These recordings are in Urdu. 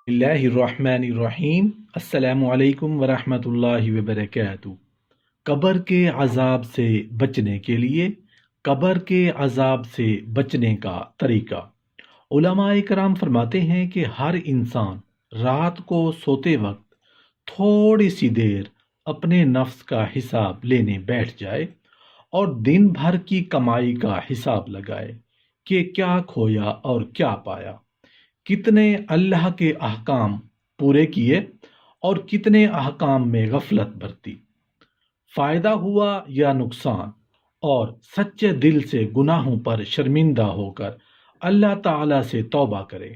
اللہ الرحمن الرحیم۔ السلام علیکم ورحمۃ اللہ وبرکاتہ۔ قبر کے عذاب سے بچنے کے لیے قبر کے عذاب سے بچنے کا طریقہ۔ علماء کرام فرماتے ہیں کہ ہر انسان رات کو سوتے وقت تھوڑی سی دیر اپنے نفس کا حساب لینے بیٹھ جائے اور دن بھر کی کمائی کا حساب لگائے کہ کیا کھویا اور کیا پایا، کتنے اللہ کے احکام پورے کیے اور کتنے احکام میں غفلت برتی، فائدہ ہوا یا نقصان، اور سچے دل سے گناہوں پر شرمندہ ہو کر اللہ تعالیٰ سے توبہ کرے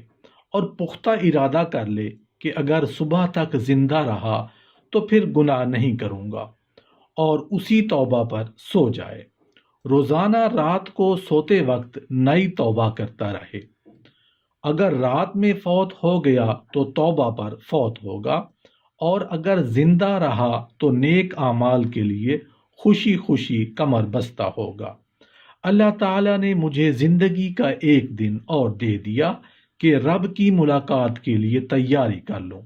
اور پختہ ارادہ کر لے کہ اگر صبح تک زندہ رہا تو پھر گناہ نہیں کروں گا، اور اسی توبہ پر سو جائے۔ روزانہ رات کو سوتے وقت نئی توبہ کرتا رہے۔ اگر رات میں فوت ہو گیا تو توبہ پر فوت ہوگا، اور اگر زندہ رہا تو نیک اعمال کے لیے خوشی خوشی کمر بستہ ہوگا۔ اللہ تعالیٰ نے مجھے زندگی کا ایک دن اور دے دیا کہ رب کی ملاقات کے لیے تیاری کر لوں،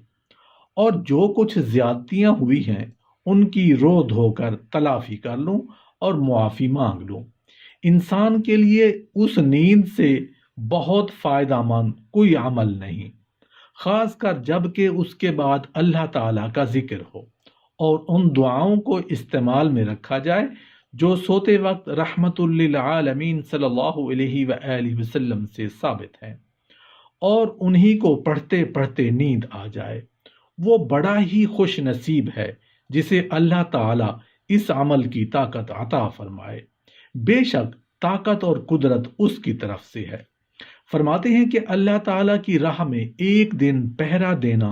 اور جو کچھ زیادتیاں ہوئی ہیں ان کی رو دھو کر تلافی کر لوں اور معافی مانگ لوں۔ انسان کے لیے اس نیند سے بہت فائدہ مند کوئی عمل نہیں، خاص کر جب کہ اس کے بعد اللہ تعالیٰ کا ذکر ہو اور ان دعاؤں کو استعمال میں رکھا جائے جو سوتے وقت رحمت للعالمین صلی اللہ علیہ وآلہ وسلم سے ثابت ہیں، اور انہی کو پڑھتے پڑھتے نیند آ جائے۔ وہ بڑا ہی خوش نصیب ہے جسے اللہ تعالیٰ اس عمل کی طاقت عطا فرمائے۔ بے شک طاقت اور قدرت اس کی طرف سے ہے۔ فرماتے ہیں کہ اللہ تعالیٰ کی راہ میں ایک دن پہرا دینا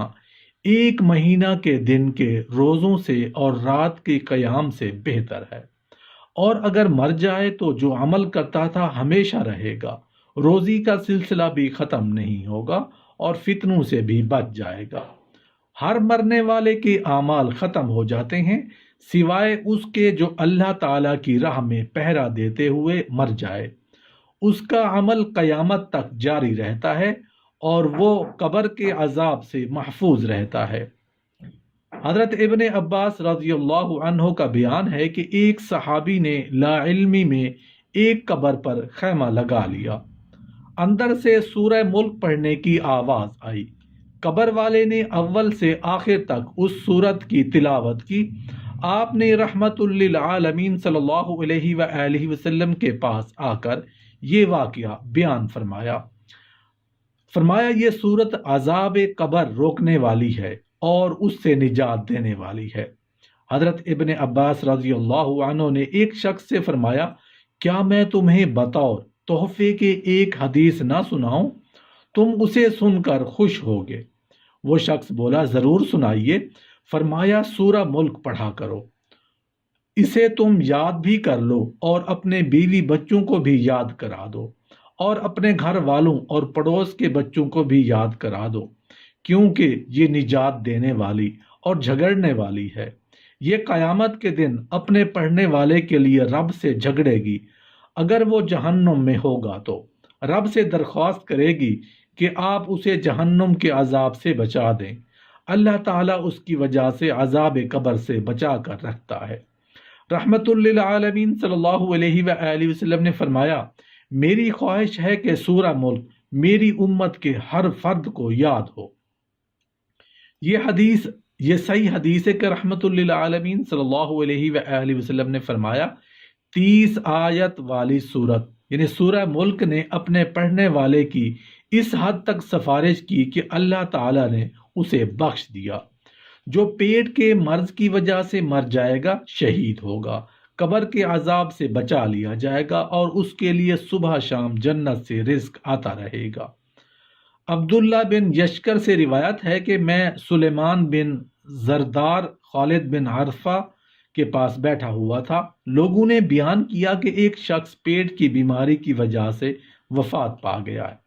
ایک مہینہ کے دن کے روزوں سے اور رات کے قیام سے بہتر ہے، اور اگر مر جائے تو جو عمل کرتا تھا ہمیشہ رہے گا، روزی کا سلسلہ بھی ختم نہیں ہوگا اور فتنوں سے بھی بچ جائے گا۔ ہر مرنے والے کے اعمال ختم ہو جاتے ہیں سوائے اس کے جو اللہ تعالیٰ کی راہ میں پہرا دیتے ہوئے مر جائے، اس کا عمل قیامت تک جاری رہتا ہے اور وہ قبر کے عذاب سے محفوظ رہتا ہے۔ حضرت ابن عباس رضی اللہ عنہ کا بیان ہے کہ ایک صحابی نے لا علمی میں ایک قبر پر خیمہ لگا لیا۔ اندر سے سورہ ملک پڑھنے کی آواز آئی۔ قبر والے نے اول سے آخر تک اس سورت کی تلاوت کی۔ آپ نے رحمت للعالمین صلی اللہ علیہ وآلہ وسلم کے پاس آ کر یہ واقعہ بیان فرمایا یہ سورت عذاب قبر روکنے والی ہے اور اس سے نجات دینے والی ہے۔ حضرت ابن عباس رضی اللہ عنہ نے ایک شخص سے فرمایا، کیا میں تمہیں بطور تحفے کے ایک حدیث نہ سناؤں؟ تم اسے سن کر خوش ہوگے۔ وہ شخص بولا، ضرور سنائیے۔ فرمایا، سورہ ملک پڑھا کرو، اسے تم یاد بھی کر لو اور اپنے بیوی بچوں کو بھی یاد کرا دو، اور اپنے گھر والوں اور پڑوس کے بچوں کو بھی یاد کرا دو، کیونکہ یہ نجات دینے والی اور جھگڑنے والی ہے۔ یہ قیامت کے دن اپنے پڑھنے والے کے لیے رب سے جھگڑے گی۔ اگر وہ جہنم میں ہوگا تو رب سے درخواست کرے گی کہ آپ اسے جہنم کے عذاب سے بچا دیں۔ اللہ تعالیٰ اس کی وجہ سے عذاب قبر سے بچا کر رکھتا ہے۔ رحمت للعالمین صلی اللہ علیہ وآلہ وسلم نے فرمایا، میری خواہش ہے کہ سورہ ملک میری امت کے ہر فرد کو یاد ہو۔ یہ صحیح حدیث ہے کہ رحمت للعالمین صلی اللہ علیہ وآلہ وسلم نے فرمایا، 30 آیت والی سورت یعنی سورہ ملک نے اپنے پڑھنے والے کی اس حد تک سفارش کی کہ اللہ تعالیٰ نے اسے بخش دیا۔ جو پیٹ کے مرض کی وجہ سے مر جائے گا شہید ہوگا، قبر کے عذاب سے بچا لیا جائے گا اور اس کے لیے صبح شام جنت سے رزق آتا رہے گا۔ عبداللہ بن یشکر سے روایت ہے کہ میں سلیمان بن زردار خالد بن عرفہ کے پاس بیٹھا ہوا تھا۔ لوگوں نے بیان کیا کہ ایک شخص پیٹ کی بیماری کی وجہ سے وفات پا گیا ہے۔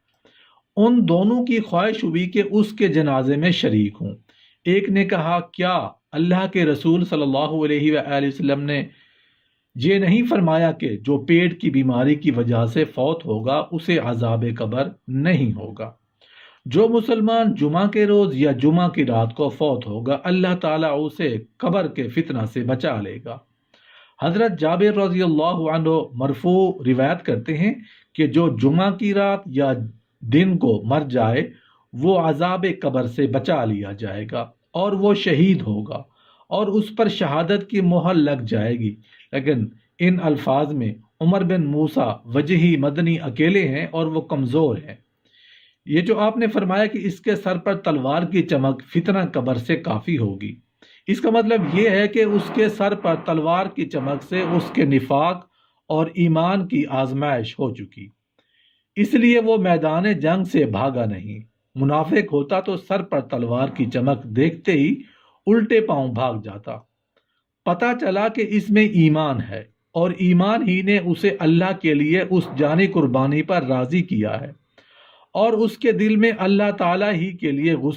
ان دونوں کی خواہش ہوئی کہ اس کے جنازے میں شریک ہوں۔ ایک نے کہا، کیا اللہ کے رسول صلی اللہ علیہ وآلہ وسلم نے یہ نہیں فرمایا کہ جو پیٹ کی بیماری کی وجہ سے فوت ہوگا اسے عذاب قبر نہیں ہوگا؟ جو مسلمان جمعہ کے روز یا جمعہ کی رات کو فوت ہوگا اللہ تعالیٰ اسے قبر کے فتنہ سے بچا لے گا۔ حضرت جابر رضی اللہ عنہ مرفوع روایت کرتے ہیں کہ جو جمعہ کی رات یا دن کو مر جائے وہ عذاب قبر سے بچا لیا جائے گا اور وہ شہید ہوگا اور اس پر شہادت کی مہر لگ جائے گی۔ لیکن ان الفاظ میں عمر بن موسیٰ وجہی مدنی اکیلے ہیں اور وہ کمزور ہیں۔ یہ جو آپ نے فرمایا کہ اس کے سر پر تلوار کی چمک فتنہ قبر سے کافی ہوگی، اس کا مطلب یہ ہے کہ اس کے سر پر تلوار کی چمک سے اس کے نفاق اور ایمان کی آزمائش ہو چکی، اس لیے وہ میدان جنگ سے بھاگا نہیں۔ منافق ہوتا تو سر پر تلوار کی چمک دیکھتے ہی الٹے پاؤں بھاگ جاتا۔ پتہ چلا کہ اس میں ایمان ہے اور ایمان ہی نے اسے اللہ کے لیے اس جانی قربانی پر راضی کیا ہے اور اس کے دل میں اللہ تعالیٰ ہی کے لیے غصہ